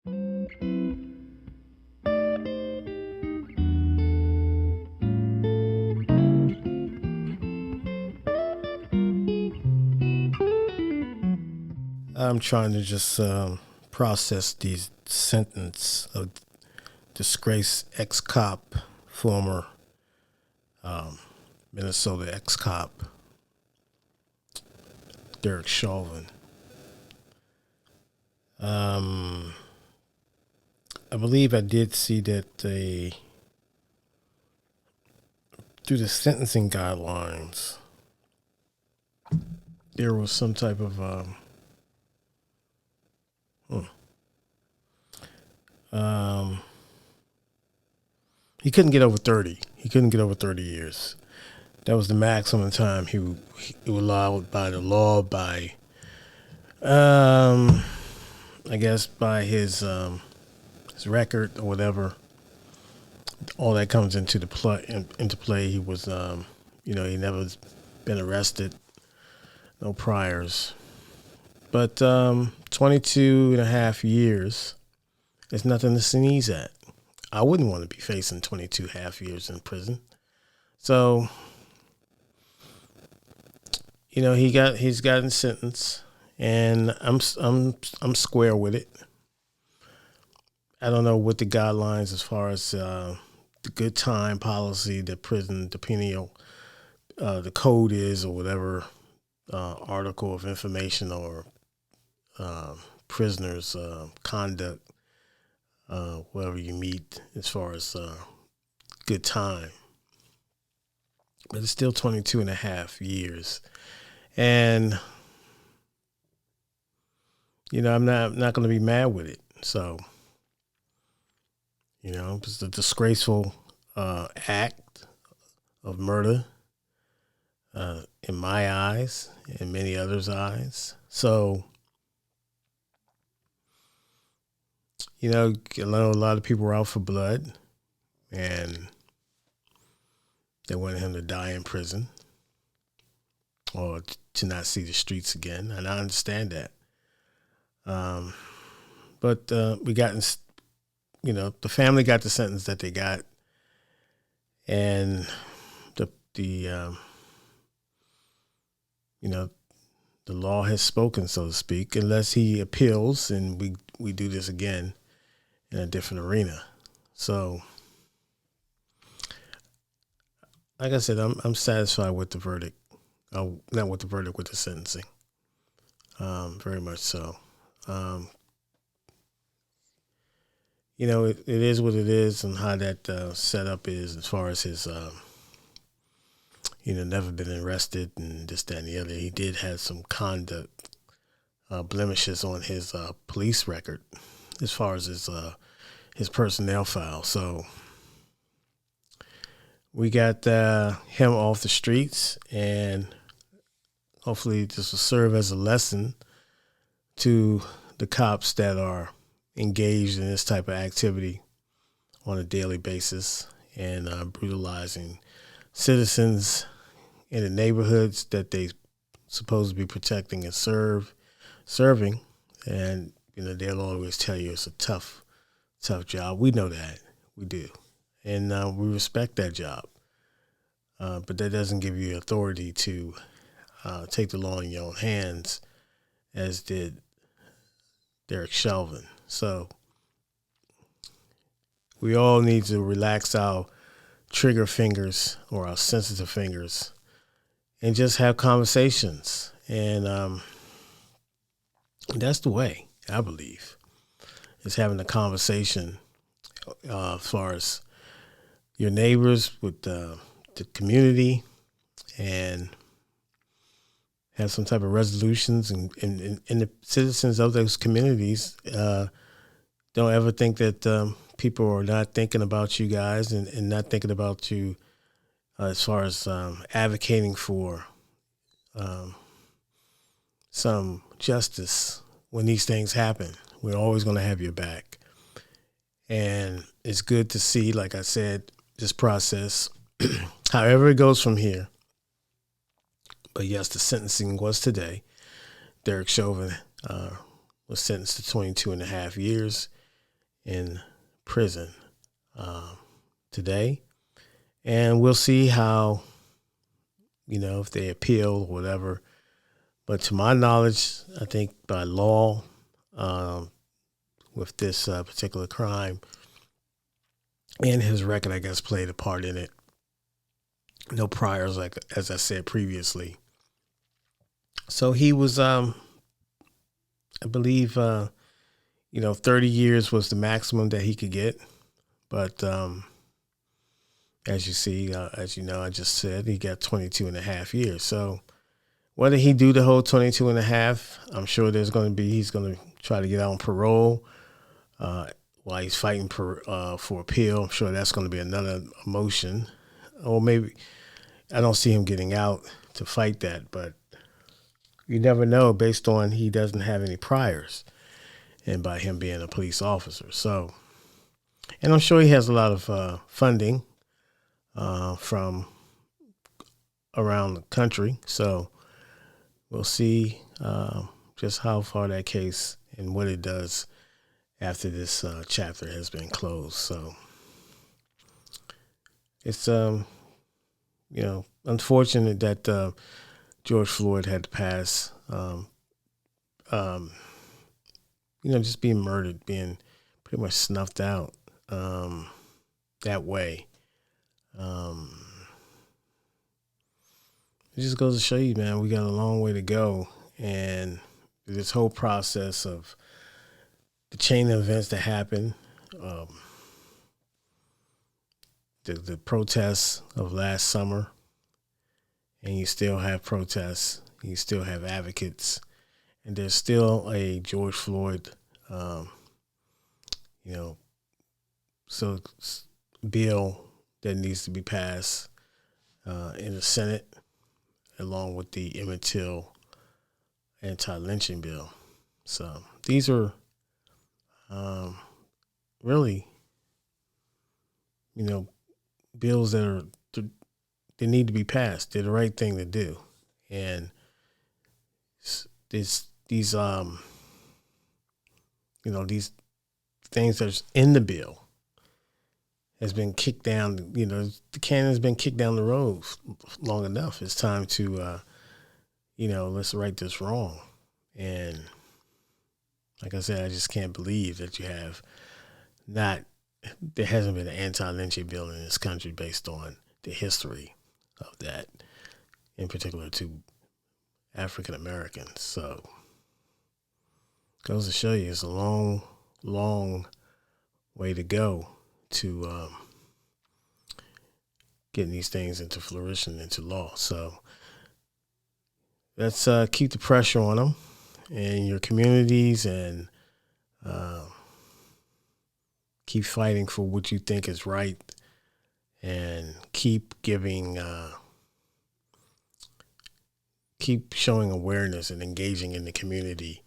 I'm trying to just process the sentence of disgraced ex-cop, former Minnesota ex-cop Derek Chauvin. Um, I believe I did see that through the sentencing guidelines, there was some type of hmm, um, he couldn't get over 30. He couldn't get over 30 years. That was the maximum time he was allowed by the law, by um, I guess by his record or whatever. All that comes into play. He was he never been arrested, no priors, but 22 and a half years is nothing to sneeze at. I wouldn't want to be facing 22 half years in prison. So he's gotten sentenced, and I'm square with it. I don't know what the guidelines as far as the good time policy, the prison, the penal, the code is, or whatever article of information or prisoners' conduct, wherever you meet as far as good time. But it's still 22 and a half years. And, I'm not going to be mad with it. So, it's a disgraceful act of murder in my eyes and many others' eyes. So, I know a lot of people were out for blood, and they wanted him to die in prison or to not see the streets again, and I understand that. But we got, the family got the sentence that they got, and the the law has spoken, so to speak, unless he appeals and we do this again in a different arena. So, like I said, I'm satisfied with the verdict. Not with the verdict, with the sentencing. Very much so. Um, it is what it is, and how that setup is as far as his, never been arrested and this, that, and the other. He did have some conduct blemishes on his police record as far as his personnel file. So we got him off the streets, and hopefully this will serve as a lesson to the cops that are engaged in this type of activity on a daily basis and brutalizing citizens in the neighborhoods that they supposed to be protecting and serving. And they'll always tell you it's a tough job. We know that. We do. And we respect that job. But that doesn't give you authority to take the law in your own hands, as did Derek Chauvin. So we all need to relax our trigger fingers or our sensitive fingers and just have conversations. And that's the way, I believe, is having a conversation as far as your neighbors, with the community, and have some type of resolutions, and the citizens of those communities don't ever think that people are not thinking about you guys, and not thinking about you as far as advocating for some justice when these things happen. We're always going to have your back. And it's good to see, like I said, this process, however it goes from here. But yes, the sentencing was today. Derek Chauvin was sentenced to 22 and a half years. in prison today. And we'll see how, if they appeal or whatever. But to my knowledge, I think by law, with this particular crime and his record, I guess, played a part in it. No priors, like as I said previously. So he was, I believe, 30 years was the maximum that he could get. But as you see, as you know, I just said he got 22 and a half years. So whether he do the whole 22 and a half, I'm sure he's going to try to get out on parole while he's fighting for appeal. I'm sure that's going to be another motion. Or maybe I don't see him getting out to fight that, but you never know based on he doesn't have any priors and by him being a police officer. So, and I'm sure he has a lot of funding from around the country. So we'll see just how far that case and what it does after this chapter has been closed. So it's unfortunate that George Floyd had to pass. Just being murdered, being pretty much snuffed out that way. It just goes to show you, man, we got a long way to go. And this whole process of the chain of events that happened, the protests of last summer, and you still have protests, you still have advocates, and there's still a George Floyd, bill that needs to be passed in the Senate, along with the Emmett Till anti-lynching bill. So these are really, bills that they need to be passed. They're the right thing to do, and these things that's in the bill has been kicked down. The can has been kicked down the road long enough. It's time to, let's right this wrong. And like I said, I just can't believe that there hasn't been an anti-lynching bill in this country based on the history of that, in particular to African Americans. So goes to show you it's a long, long way to go to getting these things into fruition, into law. So let's keep the pressure on them in your communities and keep fighting for what you think is right, and keep showing awareness and engaging in the community,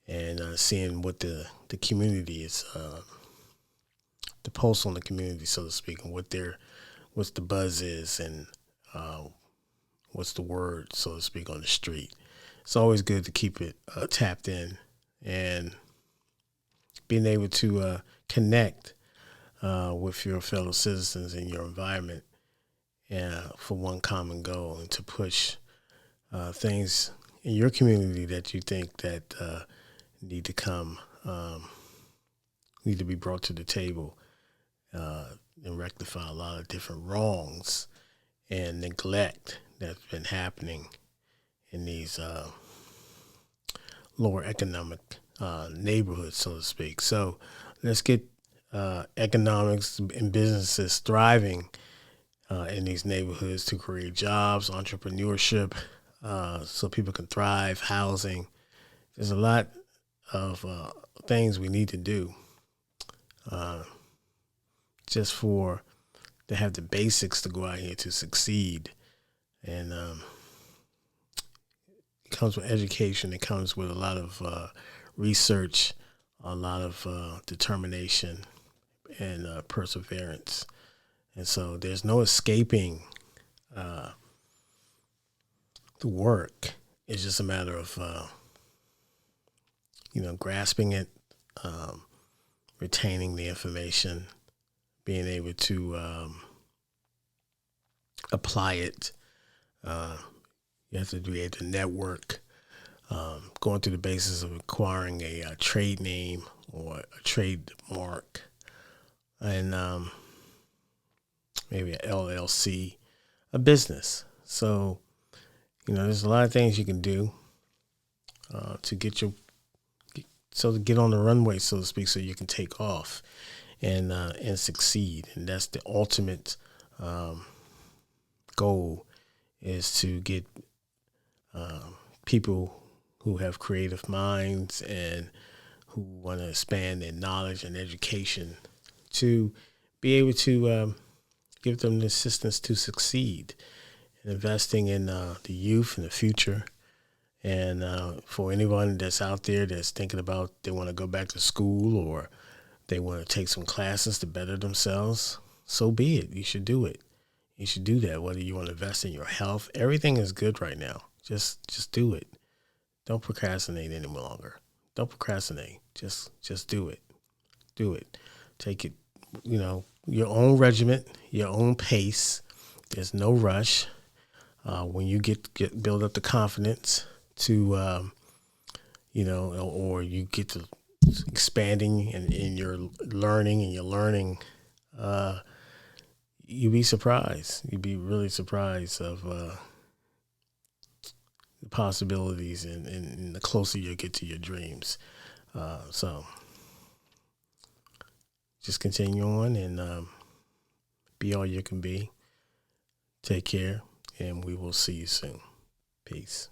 and seeing what the community is, the pulse on the community, so to speak, and what's the buzz is, and what's the word, so to speak, on the street. It's always good to keep it tapped in and being able to connect with your fellow citizens in your environment for one common goal, and to push things in your community that you think that need to be brought to the table, and rectify a lot of different wrongs and neglect that's been happening in these lower economic neighborhoods, so to speak. So let's get economics and businesses thriving in these neighborhoods to create jobs, entrepreneurship, so people can thrive, housing. There's a lot of things we need to do just to have the basics to go out here to succeed. And it comes with education. It comes with a lot of research, a lot of determination, and perseverance. And so there's no escaping the work. It's just a matter of, grasping it, retaining the information, being able to apply it. You have to be able to network, going through the basis of acquiring a trade name or a trademark, and maybe an LLC, a business. So, there's a lot of things you can do to get to get on the runway, so to speak, so you can take off and succeed. And that's the ultimate goal, is to get people who have creative minds and who want to expand their knowledge and education to be able to give them the assistance to succeed, and investing in the youth and the future. And for anyone that's out there that's thinking about they want to go back to school or they want to take some classes to better themselves, so be it. You should do it. You should do that, whether you want to invest in your health. Everything is good right now. Just do it. Don't procrastinate any longer. Don't procrastinate. Just do it. Do it. Take it, your own regiment, your own pace. There's no rush. When you build up the confidence to, or you get to expanding in your learning, you'd be surprised. You'd be really surprised of the possibilities and the closer you get to your dreams. So just continue on and be all you can be. Take care, and we will see you soon. Peace.